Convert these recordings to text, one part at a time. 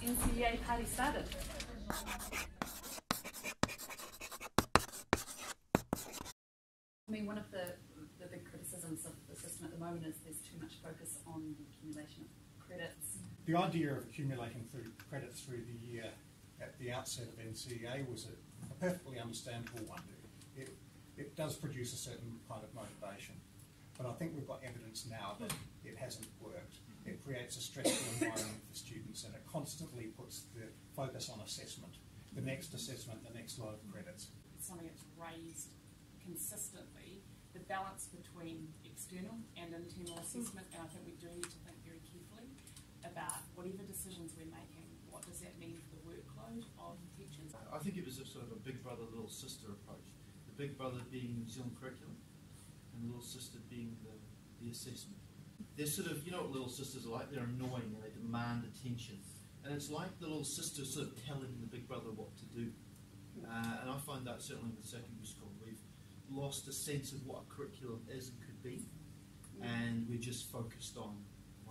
NCEA party started. I mean, one of the big criticisms of the system at the moment is there's too much focus on the accumulation of credits. The idea of accumulating credits through the year at the outset of NCEA was a perfectly understandable one. It does produce a certain kind of motivation, but I think we've got evidence now that it hasn't worked. It creates a stressful environment for students, and it constantly puts the focus on assessment. The next assessment, the next lot of credits. It's something that's raised consistently, the balance between external and internal assessment, and I think we do need to think very carefully about whatever decisions we're making, what does that mean for the workload of teachers? I think it was a sort of a big brother, little sister approach. The big brother being New Zealand curriculum, and the little sister being the assessment. They're sort of, you know what little sisters are like? They're annoying and they demand attention. And it's like the little sister sort of telling the big brother what to do. And I find that certainly in the secondary school. We've lost a sense of what a curriculum is and could be. And we're just focused on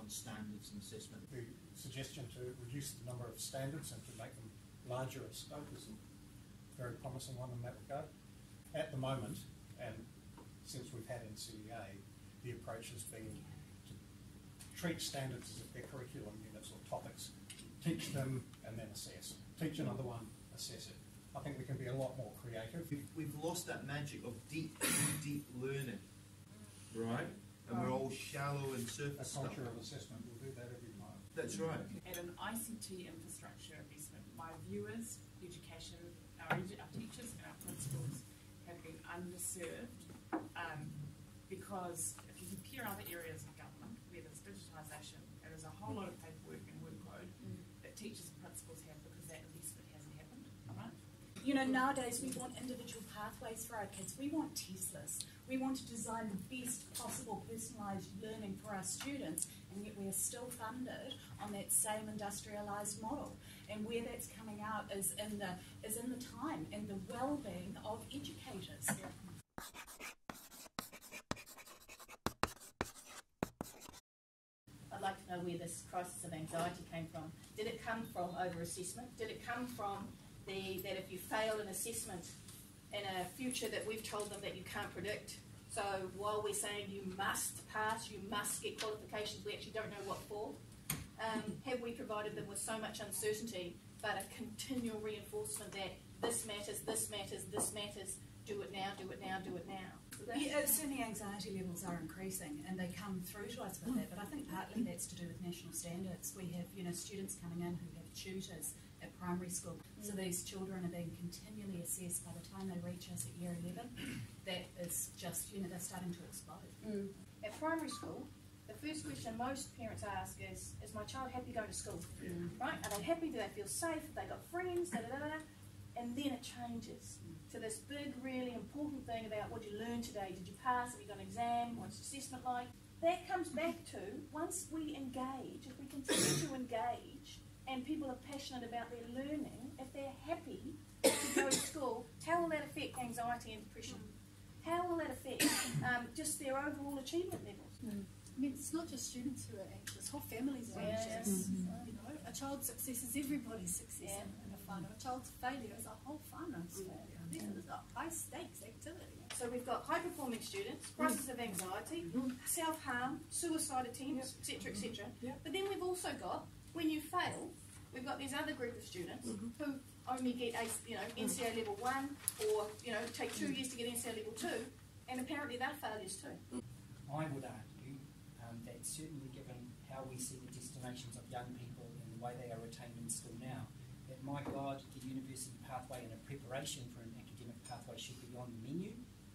standards and assessment. The suggestion to reduce the number of standards and to make them larger of scope is a very promising one in that regard. At the moment, and since we've had NCEA, the approach has been to treat standards as if they're curriculum units or topics. Teach them and then assess. Teach another one, assess it. I think we can be a lot more creative. We've lost that magic of deep learning, right? And we're all shallow and surface A culture stuff. of assessment will do that every time. That's right. At an ICT infrastructure investment, my view is education, our teachers and our principals have been underserved because if you compare other areas of government where there's digitisation and there's a whole lot of paperwork and workload that teachers and principals have because that investment hasn't happened, right? You know, nowadays we want individual pathways for our kids. We want Teslas. We want to design the best possible personalised learning for our students, and yet we are still funded on that same industrialised model. And where that's coming out is in the time and the well-being of educators. I'd like to know where this crisis of anxiety came from. Did it come from over-assessment? Did it come from that if you fail an assessment in a future that we've told them that you can't predict, so while we're saying you must pass, you must get qualifications, we actually don't know what for? Have we provided them with so much uncertainty, but a continual reinforcement that this matters, this matters, this matters, do it now, do it now, do it now? Yeah, certainly anxiety levels are increasing and they come through to us with that, but I think partly that's to do with national standards. We have, you know, students coming in who have tutors at primary school, so these children are being continually assessed by the time they reach us at year 11. That is just, you know, they're starting to explode. At primary school, the first question most parents ask is my child happy going to school? Right? Are they happy? Do they feel safe? Have they got friends? Da, da, da, da. And then it changes to this big, really important thing about what did you learn today? Did you pass? Have you got an exam? What's the assessment like? That comes back to, once we engage, if we continue to engage, and people are passionate about their learning, if they're happy to go to school, how will that affect anxiety and depression? How will that affect just their overall achievement levels? I mean, it's not just students who are anxious, whole families are anxious. You know, a child's success is everybody's success in a whānau. A child's failure is a whole whānau's failure. This is a high-stakes activity. So we've got high-performing students, crisis of anxiety, self-harm, suicide attempts, etc., etc. But then we've also got, when you fail, we've got this other group of students who only get NCEA level 1 or, take 2 years to get NCEA level 2, and apparently they're failures too. I would argue that certainly given how we see the destinations of young people and the way they are retained in school now, that my God, the university pathway and a preparation for an academic pathway should be on the menu,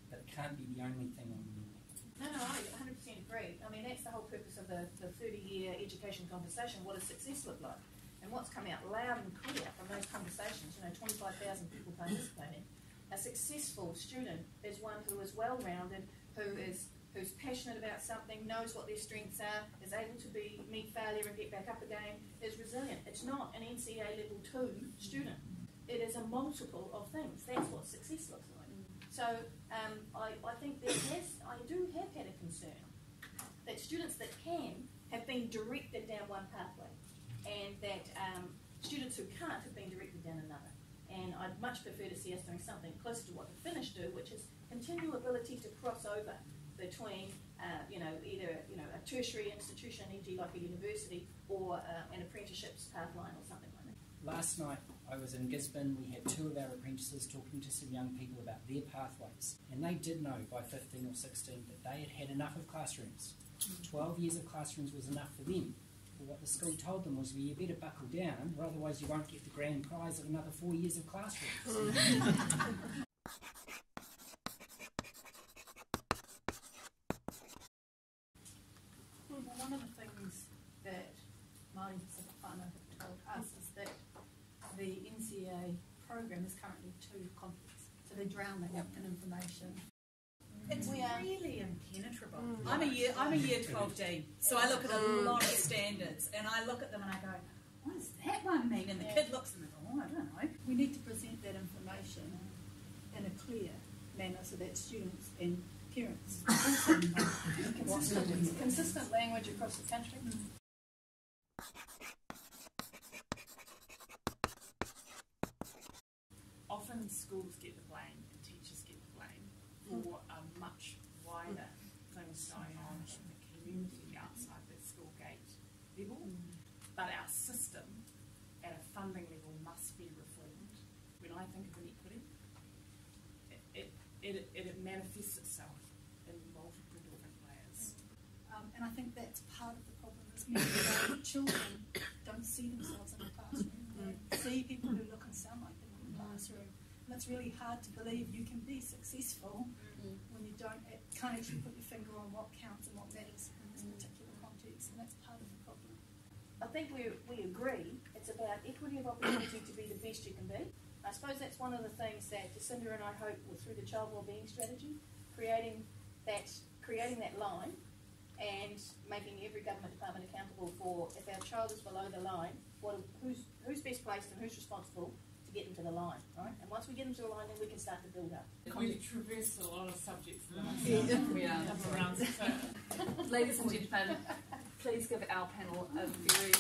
but it can't be the only thing on the menu. No, I 100% agree. I mean, that's the whole purpose of the 30-year education conversation. What does success look like? And what's come out loud and clear from those conversations, 25,000 people participating, a successful student is one who is well-rounded, who's passionate about something, knows what their strengths are, is able to meet failure and get back up again, is resilient. It's not an NCEA level 2 student. It is a multiple of things. That's what success looks like. So I think I do have had a concern that students that can have been directed down one pathway, and that students who can't have been directed down another. And I'd much prefer to see us doing something closer to what the Finnish do, which is continual ability to cross over between, either a tertiary institution, e.g. like a university, or an apprenticeships pathline or something like that. Last night I was in Gisborne. We had 2 of our apprentices talking to some young people about their pathways, and they did know by 15 or 16 that they had had enough of classrooms. 12 years of classrooms was enough for them. But what the school told them was, well, you better buckle down, or otherwise you won't get the grand prize of another 4 years of classrooms. Well, one of the things that Māori Pacific whānau have told us is that the NCEA program is currently too complex, so they're drowning in information. It's We are. really impenetrable. I'm a year 12 dean, so I look at a lot of standards, and I look at them and I go, what does that one mean? And the kid looks at me and goes, oh, I don't know. We need to present that information in a clear manner so that students and parents also know what's happening. Consistent language across the country. Often schools get the blame and teachers get the blame for a much wider things going on in the community outside the school gate level. But our system at a funding level must be reformed. When I think of inequity, it manifests itself in multiple different layers. And I think that's part of the problem is that children don't see themselves in the classroom. They see people who look and sound like them in the classroom. And it's really hard to believe you can be successful when you can't actually put your finger on what counts and what matters in this particular context. And that's part of the problem. I think we agree it's about equity of opportunity to be the best you can be. I suppose that's one of the things that Jacinda and I hope through the child wellbeing strategy, creating that line and making every government department accountable for if our child is below the line, who's best placed and who's responsible to get them to the line, right? And once we get them to the line, then we can start to build up. We've traversed a lot of subjects in the last We are. couple of rounds. So Ladies and gentlemen, please give our panel a very